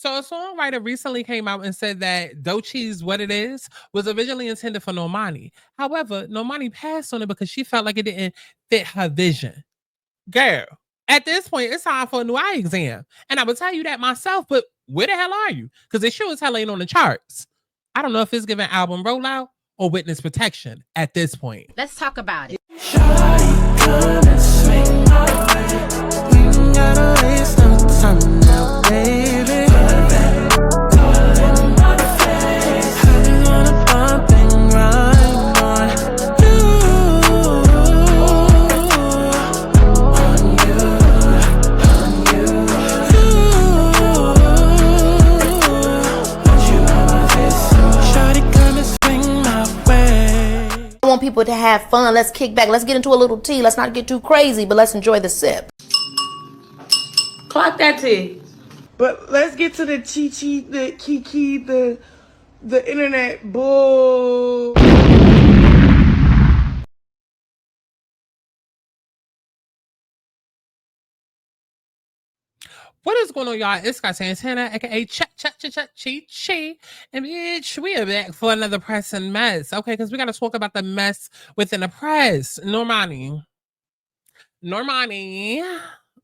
So a songwriter recently came out and said that Doechii's What It Is was originally intended for Normani. However, Normani passed on it because she felt like it didn't fit her vision. Girl, at this point, it's time for a new eye exam. And I would tell you that myself, but where the hell are you? Because it sure as hell ain't on the charts. I don't know if it's giving album rollout or witness protection at this point. Let's talk about it. People to have fun. Let's kick back. Let's get into a little tea. Let's not get too crazy, but let's enjoy the sip. Clock that tea. But let's get to the chi-chi, the kiki, the internet bull. What is going on, y'all? It's got Santana, aka Chi. And bitch, we are back for another press and mess. Okay, because we got to talk about the mess within the press. Normani.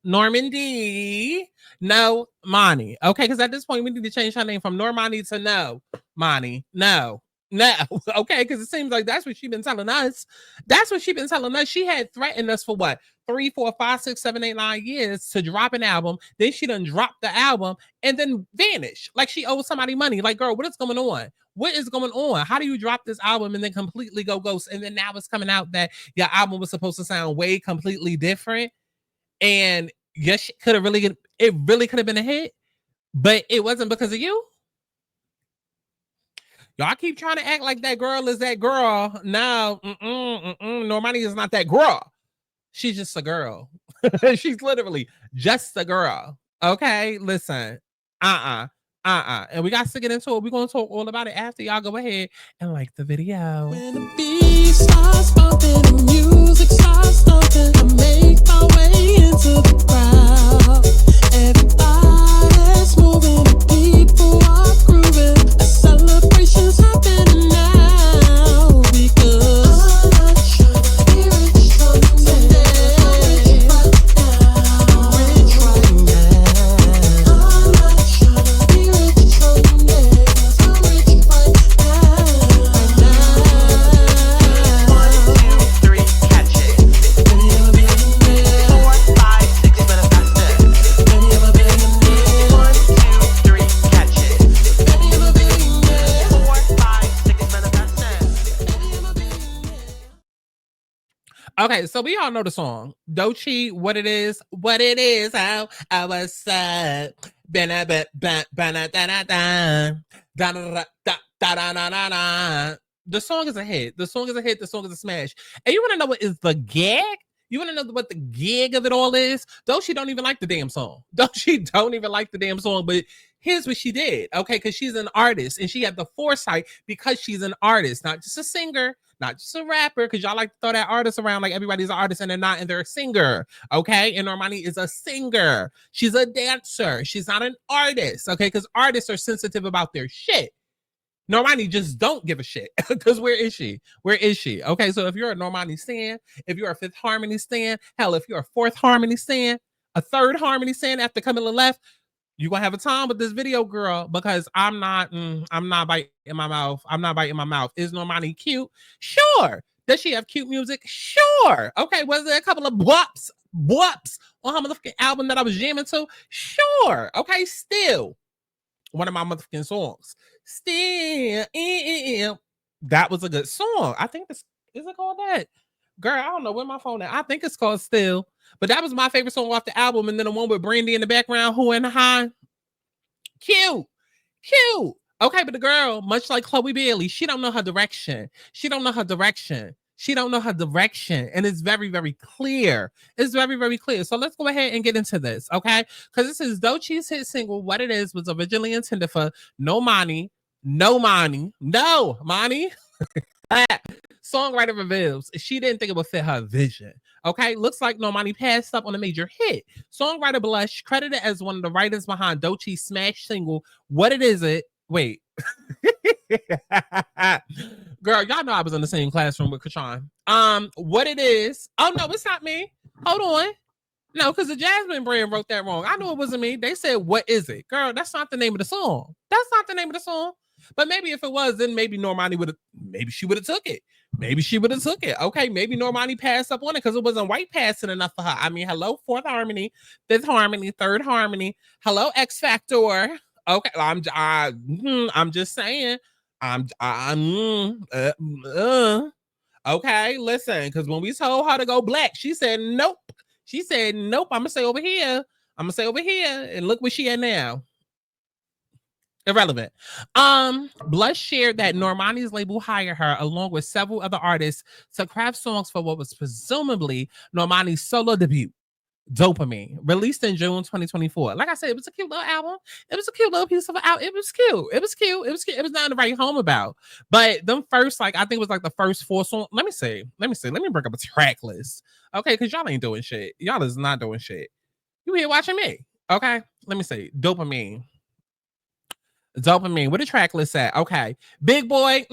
Normandy. No, Mani. Okay, because at this point, we need to change her name from Normani to No. Mani. No. Okay, because it seems like that's what she's been telling us. That's what she's been telling us. She had threatened us for what? 3, 4, 5, 6, 7, 8, 9 years to drop an album. Then she done dropped the album and then vanish. Like she owed somebody money. Like, girl, what is going on? What is going on? How do you drop this album and then completely go ghost? And then now it's coming out that your album was supposed to sound way completely different. And yes, it really could have been a hit, but it wasn't because of you. Y'all keep trying to act like that girl is that girl. No, Normani is not that girl. She's just a girl. She's literally just a girl. Okay, listen. And we got to get into it. We're going to talk all about it after. Y'all go ahead and like the video. When the beat starts bumping, the music starts thumping, I make my way into the crowd. Everybody's moving, the people are grooving. A celebration's happening now because I'm not trying to be rich someday. I'm rich right now. I'm not trying to be rich someday, 'cause I'm rich right now. 1, 2, 3, catch it. 4, 5, 6, better faster. 1, 2, 3, catch it. 4, 5, 6, better faster. Okay, so we all know the song. Doechii, What It Is, how I was sad. The song is a hit. The song is a hit. The song is a smash. And you want to know what is the gag? You want to know what the gig of it all is? Doechii don't even like the damn song. Doechii don't even like the damn song, but here's what she did, okay? Because she's an artist, and she had the foresight because she's an artist, not just a singer, not just a rapper, because y'all like to throw that artist around like everybody's an artist and they're not, and they're a singer, okay? And Normani is a singer. She's a dancer. She's not an artist, okay? Because artists are sensitive about their shit. Normani just don't give a shit because where is she? Where is she? Okay, so if you're a Normani stan, if you're a Fifth Harmony stan, hell, if you're a Fourth Harmony stan, a Third Harmony stan after Camilla left, you're gonna have a time with this video, girl, because I'm not biting my mouth. I'm not biting my mouth. Is Normani cute? Sure. Does she have cute music? Sure. Okay, was there a couple of bwops on her motherfucking album that I was jamming to? Sure. Okay, still one of my motherfucking songs. Still, that was a good song. I think this is it called that? Girl, I don't know where my phone at. I think it's called Still. But that was my favorite song off the album. And then the one with Brandy in the background, Who in the High. Cute. Okay, but the girl, much like Chloe Bailey, she don't know her direction. And it's very, very clear. So let's go ahead and get into this, okay? Because this is Doechii's hit single, What It Is, was originally intended for No Money. Songwriter reveals she didn't think it would fit her vision. Okay, looks like Normani passed up on a major hit. Songwriter Blush, credited as one of the writers behind Doechii's smash single, What It Is It? Wait. Girl, y'all know I was in the same classroom with Krishan. What It Is. Oh, no, it's not me. Hold on. No, because the Jasmine brand wrote that wrong. I knew it wasn't me. They said, What Is It? Girl, that's not the name of the song. That's not the name of the song. But maybe if it was, then maybe Normani would have, maybe she would have took it. Maybe she would have took it. Okay, maybe Normani passed up on it because it wasn't white passing enough for her. I mean, hello, fourth harmony, fifth harmony, third harmony. Hello, X Factor. Okay, I'm just saying. Okay, listen, because when we told her to go black, she said nope. She said nope. I'm gonna stay over here. I'm gonna stay over here, and look where she at now. Irrelevant. Blush shared that Normani's label hired her along with several other artists to craft songs for what was presumably Normani's solo debut, Dopamine, released in June 2024. Like I said, it was a cute little album. It was a cute little piece of an album. It was cute. It was cute. It was cute. It was nothing to write home about. But them first, like, I think it was like the first 4 songs. Let me see. Let me bring up a track list. Okay, because y'all ain't doing shit. Y'all is not doing shit. You here watching me. Okay, let me see. Dopamine. Where the track list at? Okay. Big Boy,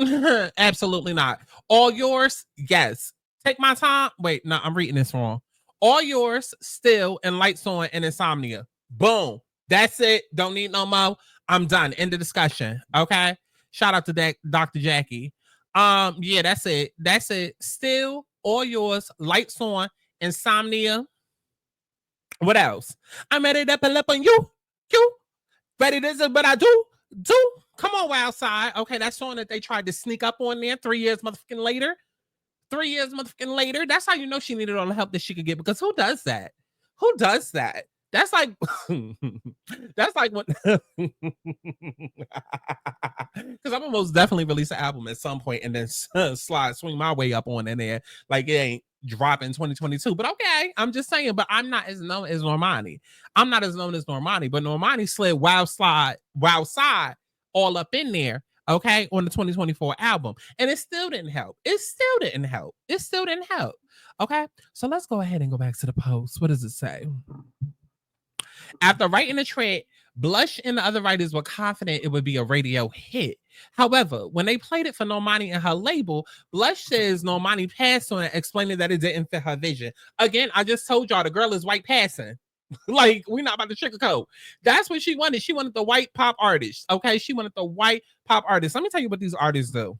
absolutely not. All Yours, yes. Take My Time. Wait, no, I'm reading this wrong. All Yours, Still, and Lights On, and Insomnia. Boom. That's it. Don't need no more. I'm done. End of discussion. Okay. Shout out to Dr. Jackie. Yeah, that's it. That's it. Still, All Yours, Lights On, Insomnia. What else? I'm ready to pull up on you. Ready to, but I do. Come on, Wild Side. Okay, that song that they tried to sneak up on there 3 years motherfucking later. 3 years motherfucking later. That's how you know she needed all the help that she could get, because who does that? Who does that? That's like that's like what because I'm gonna most definitely release an album at some point and then swing my way up on in there. Like it ain't dropping 2022. But okay, I'm just saying, but I'm not as known as Normani. I'm not as known as Normani, but Normani slid Wild Side all up in there, okay, on the 2024 album. And it still didn't help. Okay, so let's go ahead and go back to the post. What does it say? After writing the track, Blush and the other writers were confident it would be a radio hit. However, when they played it for Normani and her label, Blush says Normani passed on it, explaining that it didn't fit her vision. Again, I just told y'all the girl is white passing. Like, we're not about to sugarcoat. That's what she wanted. She wanted the white pop artist. Okay, she wanted the white pop artist. Let me tell you what these artists do.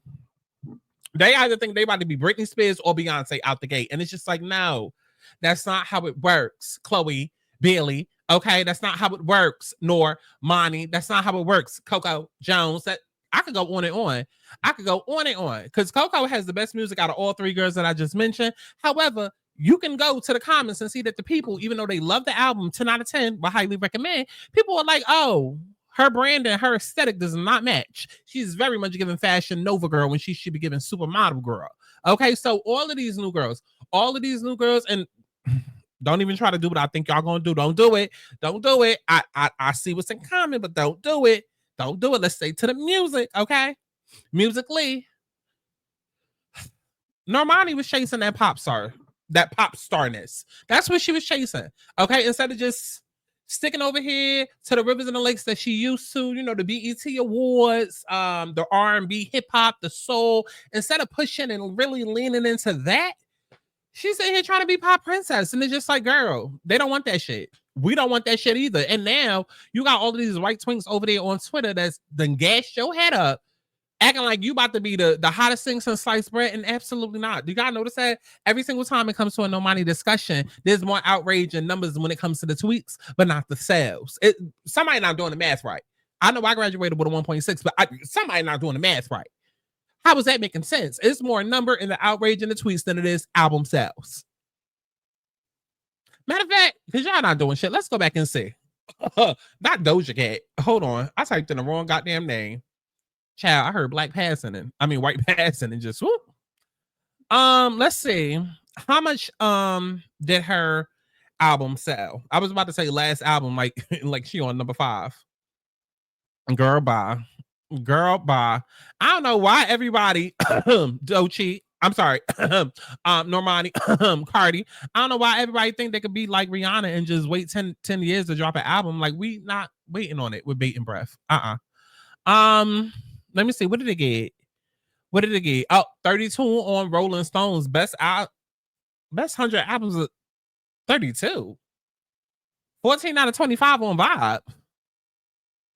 They either think they about to be Britney Spears or Beyonce out the gate. And it's just like, no, that's not how it works. Chloe, Bailey, okay, that's not how it works. Normani, that's not how it works. Coco Jones, that I could go on and on. Because Coco has the best music out of all 3 girls that I just mentioned. However, you can go to the comments and see that the people, even though they love the album, 10 out of 10, but highly recommend, people are like, oh, her brand and her aesthetic does not match. She's very much giving Fashion Nova girl when she should be giving Supermodel girl. Okay, so all of these new girls, and don't even try to do what I think y'all gonna do. Don't do it. I see what's in common, but don't do it. Let's stay to the music, okay? Musically, Normani was chasing that pop starness. That's what she was chasing, okay? Instead of just sticking over here to the rivers and the lakes that she used to, you know, the BET Awards, the R&B, hip hop, the soul. Instead of pushing and really leaning into that, she's in here trying to be pop princess. And it's just like, girl, they don't want that shit. We don't want that shit either. And now you got all of these white twinks over there on Twitter that's done gassed your head up, acting like you about to be the hottest thing since sliced bread, and absolutely not. You gotta notice that every single time it comes to a Normani discussion, there's more outrage and numbers when it comes to the tweets, but not the sales. Somebody not doing the math right. I know I graduated with a 1.6, but somebody not doing the math right. How is that making sense? It's more number in the outrage and the tweets than it is album sales. Matter of fact, because y'all not doing shit, let's go back and see. Not Doja Cat. Hold on. I typed in the wrong goddamn name. Child, I heard white passing and just whoop. Let's see. How much did her album sell? I was about to say last album, like she on number 5. Girl, bye. I don't know why everybody Doechii, I'm sorry, Normani, Cardi. I don't know why everybody think they could be like Rihanna and just wait 10 years to drop an album. Like, we not waiting on it with bating breath. Let me see. What did it get? What did it get? Oh, 32 on Rolling Stones. Best 100 albums of 32. 14 out of 25 on Vibe.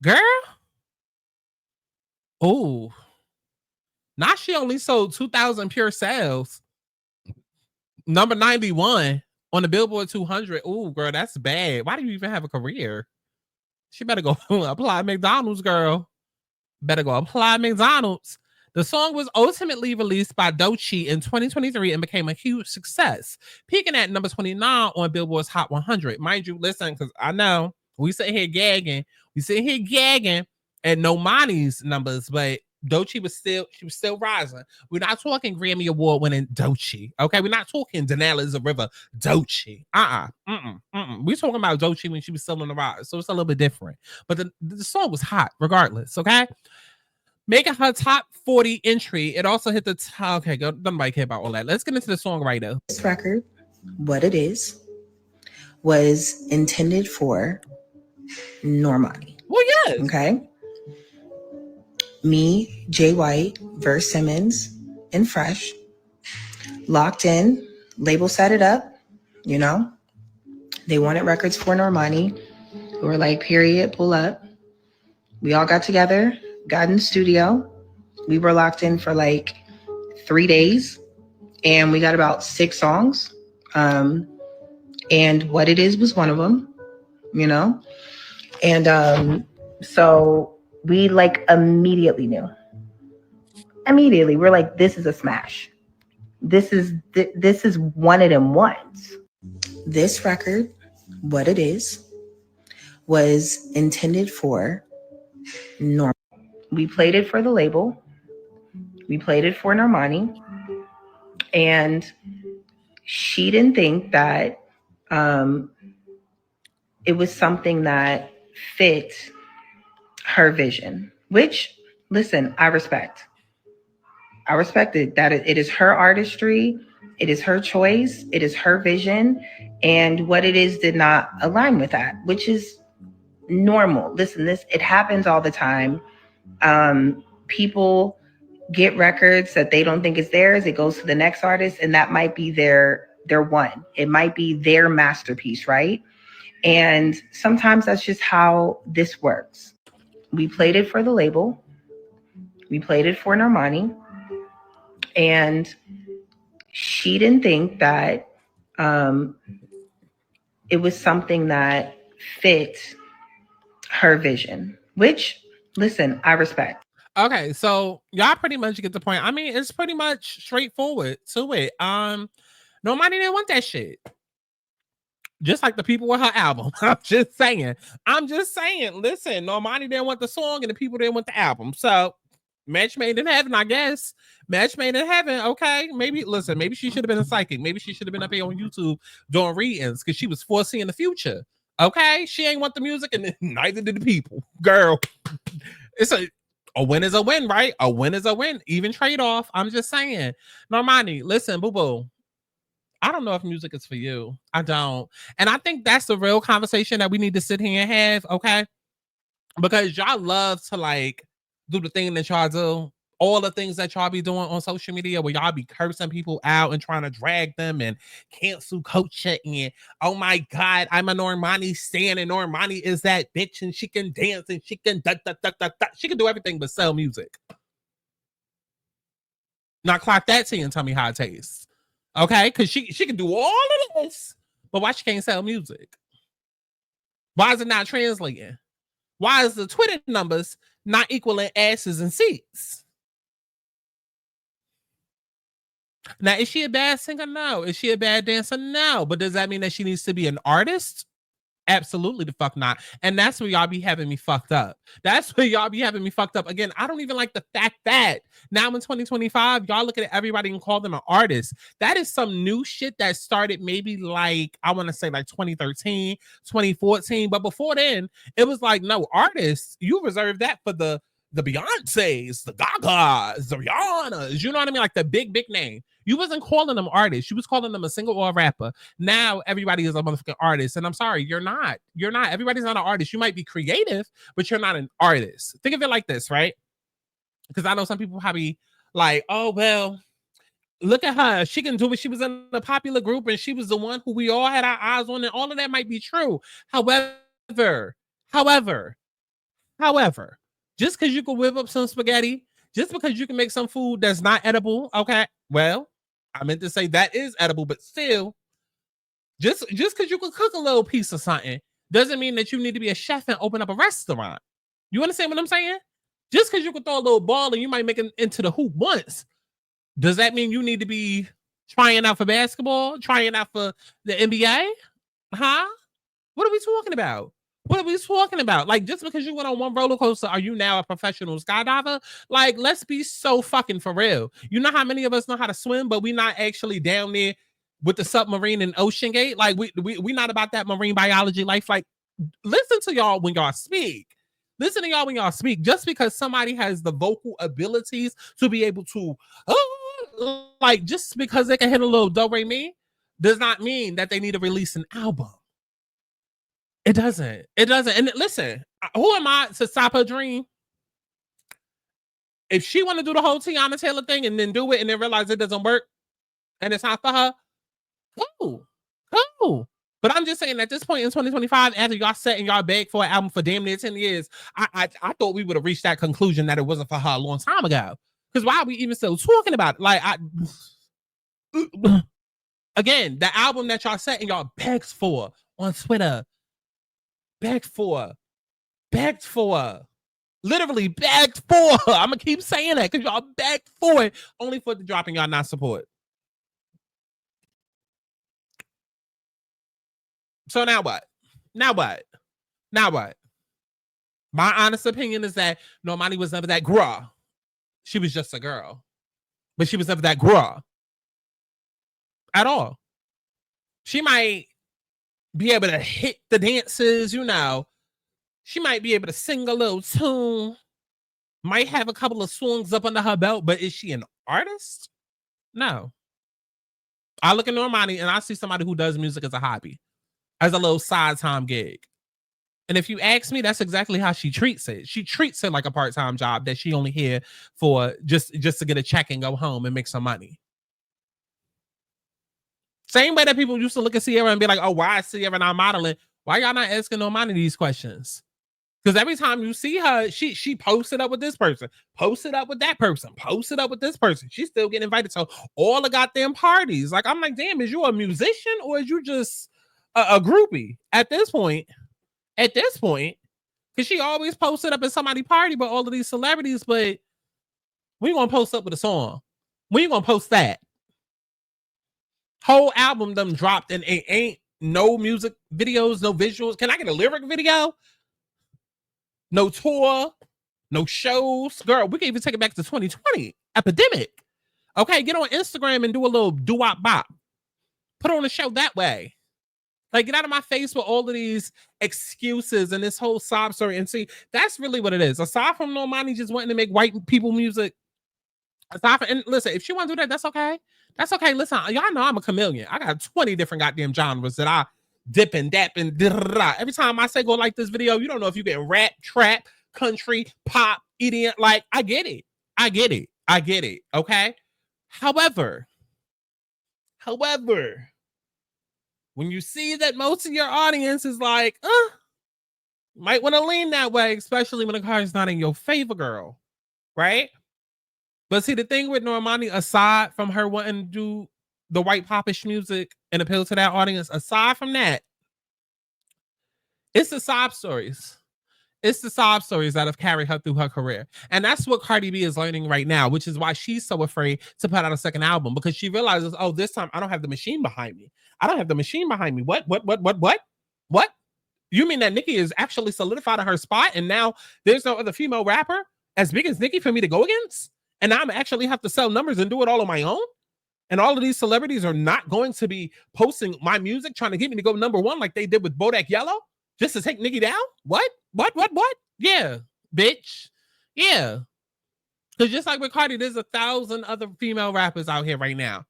Girl. Oh. Now she only sold 2,000 pure sales. Number 91 on the Billboard 200. Oh, girl, that's bad. Why do you even have a career? She better go apply McDonald's, girl. Better go apply McDonald's. The song was ultimately released by Doechii in 2023 and became a huge success, peaking at number 29 on Billboard's Hot 100. Mind you, listen, because I know we sit here gagging. We sit here gagging at Normani's numbers, but Doechii was still rising. We're not talking Grammy Award winning Doechii. Okay, we're not talking Denali is a River Doechii. We're talking about Doechii when she was still on the rise, so it's a little bit different. But the song was hot regardless. Okay, making her top 40 entry. It also hit the top. Okay, nobody care about all that. Let's get into the songwriter. This record, What It Is, was intended for Normani. Well, yes. Okay. Me, Jay White, Verse Simmons, and Fresh. Locked in. Label set it up. You know. They wanted records for Normani. We were like, period, pull up. We all got together, got in the studio. We were locked in for like 3 days. And we got about 6 songs. And What It Is was one of them, you know. And so we like immediately knew. Immediately, we're like, this is a smash. This is one of them ones. This record, What It Is, was intended for Normani. We played it for the label. We played it for Normani. And she didn't think that it was something that fit her vision, which, listen, I respect. I respect it, that it is her artistry, it is her choice, it is her vision, and What It Is did not align with that, which is normal. Listen, it happens all the time. People get records that they don't think is theirs. It goes to the next artist, and that might be their one. It might be their masterpiece, right? And sometimes that's just how this works. We played it for the label. We played it for Normani. And she didn't think that it was something that fit her vision, which, listen, I respect. Okay, so y'all pretty much get the point. I mean, it's pretty much straightforward to it. Normani didn't want that shit. Just like the people with her album. I'm just saying. Listen, Normani didn't want the song and the people didn't want the album. So match made in heaven, I guess. Match made in heaven. Okay. Maybe she should have been a psychic. Maybe she should have been up here on YouTube doing readings because she was foreseeing the future. Okay. She ain't want the music and neither did the people. Girl. It's a win is a win, right? A win is a win. Even trade-off. I'm just saying. Normani, listen, boo-boo. I don't know if music is for you. I don't. And I think that's the real conversation that we need to sit here and have, okay? Because y'all love to like do the thing that y'all do. All the things that y'all be doing on social media where y'all be cursing people out and trying to drag them and cancel culture and, oh my God, I'm a Normani stan and Normani is that bitch and she can dance and she can she can do everything but sell music. Now clock that to you and tell me how it tastes. Okay, because she can do all of this, but why she can't sell music? Why is it not translating? Why is the Twitter numbers not equaling asses and seats? Now, is she a bad singer? No. Is she a bad dancer? No. But does that mean that she needs to be an artist? Absolutely the fuck not. And that's where y'all be having me fucked up. Again, I don't even like the fact that now in 2025, y'all look at everybody and call them an artist. That is some new shit that started maybe like, I want to say like 2013, 2014. But before then, it was like, no, artists, you reserve that for the the Beyoncés, the Gagas, the Rihannas, you know what I mean? Like the big name. You wasn't calling them artists. You was calling them a singer or a rapper. Now everybody is a motherfucking artist. And I'm sorry, you're not. You're not. Everybody's not an artist. You might be creative, but you're not an artist. Think of it like this, right? Because I know some people probably like, oh, well, look at her. She can do it. She was in a popular group and she was the one who we all had our eyes on, and all of that might be true. However, just because you can whip up some spaghetti, just because you can make some food that's not edible, okay? Well, I meant to say that is edible, but still, just because you can cook a little piece of something doesn't mean that you need to be a chef and open up a restaurant. You understand what I'm saying? Just because you can throw a little ball and you might make it into the hoop once, does that mean you need to be trying out for basketball, trying out for the NBA? Huh? What are we talking about? What are we talking about? Like, just because you went on one roller coaster, are you now a professional skydiver? Like, let's be so fucking for real. You know how many of us know how to swim, but we not actually down there with the submarine and Ocean Gate? Like, we not about that marine biology life. Like, listen to y'all when y'all speak. Listen to y'all when y'all speak. Just because somebody has the vocal abilities to be able to, like, just because they can hit a little do re mi, does not mean that they need to release an album. It doesn't. It doesn't. And listen, who am I to stop her dream? If she want to do the whole Tiana Taylor thing and then do it and then realize it doesn't work and it's not for her, cool. But I'm just saying at this point in 2025, after y'all set and y'all begged for an album for damn near 10 years, I thought we would have reached that conclusion that it wasn't for her a long time ago. Because why are we even still talking about it? Like, again, the album that y'all set and y'all begged for on Twitter, begged for, literally begged for. I'm gonna keep saying that because y'all begged for it, only for the drop and y'all not support. So now what? My honest opinion is that Normani was never that girl. She was just a girl, but she was never that girl at all. She might be able to hit the dances, you know. She might be able to sing a little tune, might have a couple of songs up under her belt, but is she an artist? No. I look at Normani and I see somebody who does music as a hobby, as a little side time gig. And if you ask me, that's exactly how she treats it. She treats it like a part-time job that she only here for just to get a check and go home and make some money. Same way that people used to look at Sierra and be like, oh, why is Sierra not modeling? Why y'all not asking Normani these questions? Because every time you see her, she posted up with this person, posted up with that person, posted up with this person. She's still getting invited to all the goddamn parties. Like, I'm like, damn, is you a musician or is you just a groupie at this point? Because she always posted up at somebody's party with all of these celebrities, but we gonna post up with a song. We gonna post that. Whole album them dropped and it ain't no music videos, no visuals. Can I get a lyric video? No tour, no shows. Girl, we can even take it back to 2020. Epidemic. Okay, get on Instagram and do a little doo-wop bop. Put on a show that way. Like, get out of my face with all of these excuses and this whole sob story. And see, that's really what it is. Aside from Normani just wanting to make white people music, and listen, if she want to do that, that's okay. That's okay. Listen, y'all know I'm a chameleon. I got 20 different goddamn genres that I dip and dap and da-da-da. Every time I say go like this video, you don't know if you get rap, trap, country, pop, EDM. Like, I get it. Okay. However, when you see that most of your audience is like, might want to lean that way, especially when the car is not in your favor, girl. Right? But see, the thing with Normani, aside from her wanting to do the white popish music and appeal to that audience, aside from that, it's the sob stories. It's the sob stories that have carried her through her career. And that's what Cardi B is learning right now, which is why she's so afraid to put out a second album, because she realizes, oh, this time I don't have the machine behind me. What? You mean that Nicki is actually solidified in her spot and now there's no other female rapper as big as Nicki for me to go against? And now I'm actually have to sell numbers and do it all on my own? And all of these celebrities are not going to be posting my music, trying to get me to go #1 like they did with Bodak Yellow, just to take Nicki down? What? Yeah, bitch. Yeah. Because just like with Cardi, there's 1,000 other female rappers out here right now.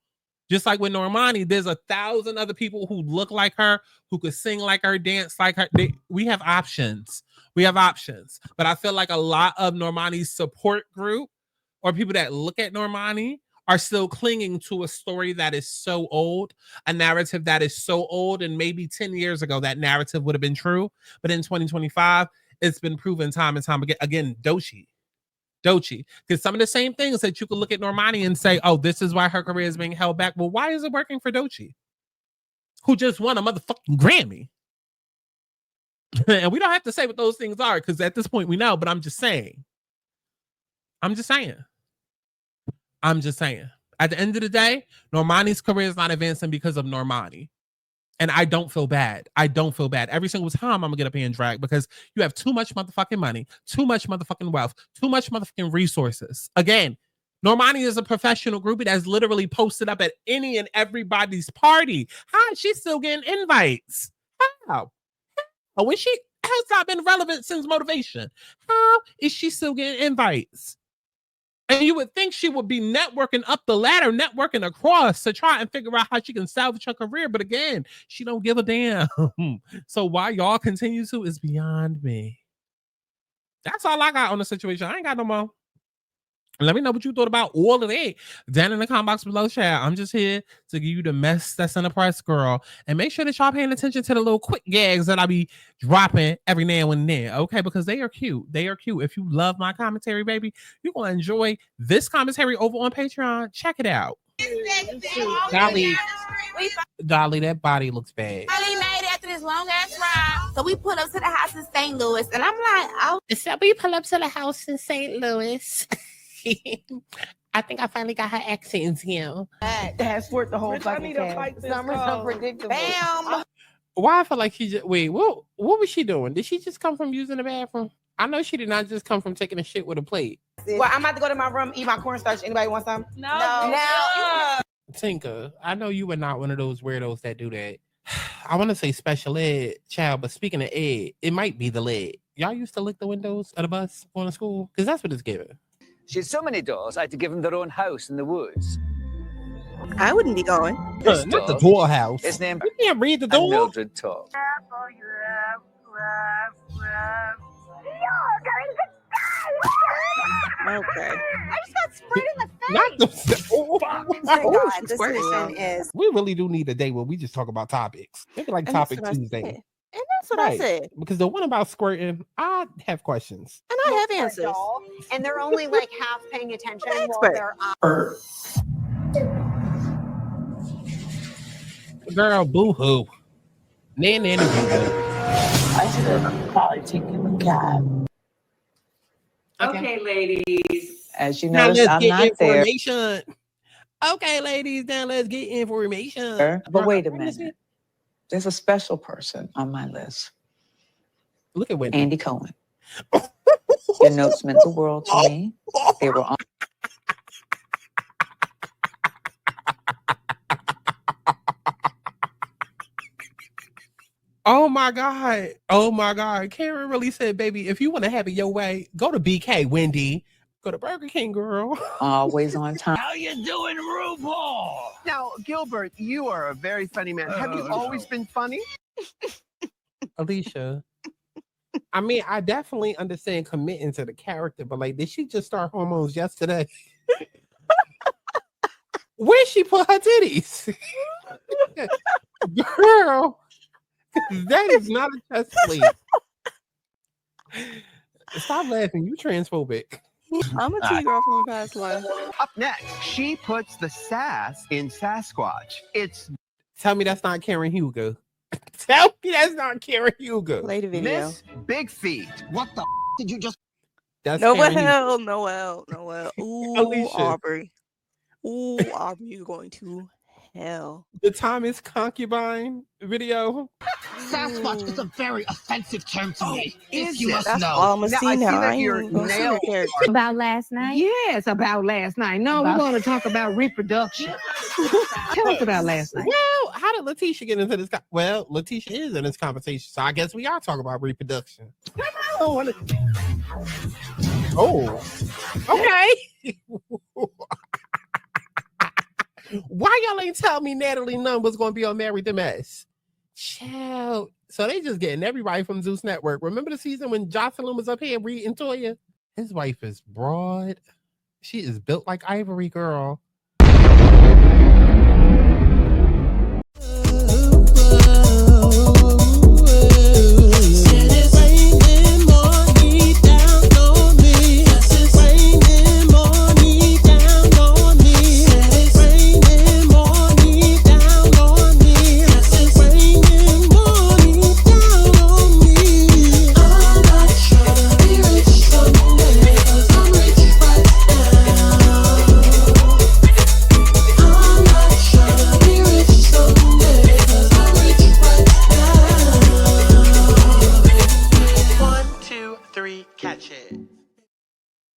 Just like with Normani, there's 1,000 other people who look like her, who could sing like her, dance like her. We have options. We have options. But I feel like a lot of Normani's support group or people that look at Normani are still clinging to a story that is so old, a narrative that is so old, and maybe 10 years ago that narrative would have been true. But in 2025, it's been proven time and time again. Again, Doechii. Because some of the same things that you could look at Normani and say, oh, this is why her career is being held back. Well, why is it working for Doechii, who just won a motherfucking Grammy? And we don't have to say what those things are, because at this point we know, but I'm just saying. At the end of the day, Normani's career is not advancing because of Normani. And I don't feel bad. Every single time I'm gonna get up here and drag, because you have too much motherfucking money, too much motherfucking wealth, too much motherfucking resources. Again, Normani is a professional groupie that's literally posted up at any and everybody's party. How is she still getting invites? How? When she has not been relevant since Motivation. How is she still getting invites? And you would think she would be networking up the ladder, networking across to try and figure out how she can salvage her career. But again, she don't give a damn. So why y'all continue to is beyond me. That's all I got on the situation. I ain't got no more. Let me know what you thought about all of that down in the comment box below, chat. I'm just here to give you the mess that's in the press, girl. And make sure that y'all paying attention to the little quick gags that I be dropping every now and then, okay? Because they are cute. If you love my commentary, baby, you're going to enjoy this commentary over on Patreon. Check it out. Dolly, that body looks bad. Finally made it after this long ass ride. So we pull up to the house in St. Louis, and I'm like, oh. So we pull up to the house in St. Louis. I think I finally got her accents here. That's worth the whole fucking cast. Summer's unpredictable. Bam. Why I feel like she just wait. What was she doing? Did she just come from using the bathroom? I know she did not just come from taking a shit with a plate. Well, I'm about to go to my room, eat my cornstarch. Anybody want some? No. Tinker, I know you were not one of those weirdos that do that. I want to say special ed, child, but speaking of ed, it might be the lead. Y'all used to lick the windows of the bus going to school? Because that's what it's giving. She had so many doors, I had to give them their own house in the woods. I wouldn't be going. This Not the dog door house. is named You can't read the and door. Mildred talk. Okay. I just got sprayed in the face. Not the Oh, God, this person is. We really do need a day where we just talk about topics. Maybe like And that's Topic what I Tuesday. said. And that's what I said. Because the one about squirting, I have questions. And I have answers. And they're only like half paying attention while Expert. they're on. Girl, boo-hoo. Nanny. I should have probably taken the cab. Okay, ladies. As you Now notice, let's I'm get not there. information. Okay, ladies, now let's get information. But wait a minute. There's a special person on my list. Look at Wendy. Andy Cohen. Your notes meant the world to me. They were on. Oh my God. Karen really said, baby, if you want to have it your way, go to BK, Wendy. Go to Burger King, girl. Always on time. How you doing, RuPaul? Now, Gilbert, you are a very funny man. Have you always been funny? Alicia. I mean, I definitely understand committing to the character, but like, did she just start hormones yesterday? Where she put her titties? Girl, that is not a chest plate. Stop laughing. You transphobic. I'm a T-girl from the past life. Up next, she puts the sass in Sasquatch. It's Tell me that's not Karen Hugo. Tell me that's not Karen Hugo. Play the video. Miss Big Feet. What the did you just? That's Karen Hugo. Noel. Ooh, Alicia. Aubrey. Ooh, Aubrey, you're going to hell. The Thomas Concubine video. Sasquatch is a very offensive term to me. Is you it? must That's know. all I'm gonna Now, see I see now. that I ain't your even gonna see nail her character. About last night? Yes, about last night. No, we're going to talk about reproduction. Tell us about last night. Well, how did Letitia get into this? Well, Letitia is in this conversation, so I guess we are talking about reproduction. Oh, okay. Why y'all ain't tell me Natalie Nunn was going to be on Married to Mess? Child. So they just getting everybody from Zeus Network. Remember the season when Jocelyn was up here reading Toya? His wife is broad. She is built like Ivory, girl.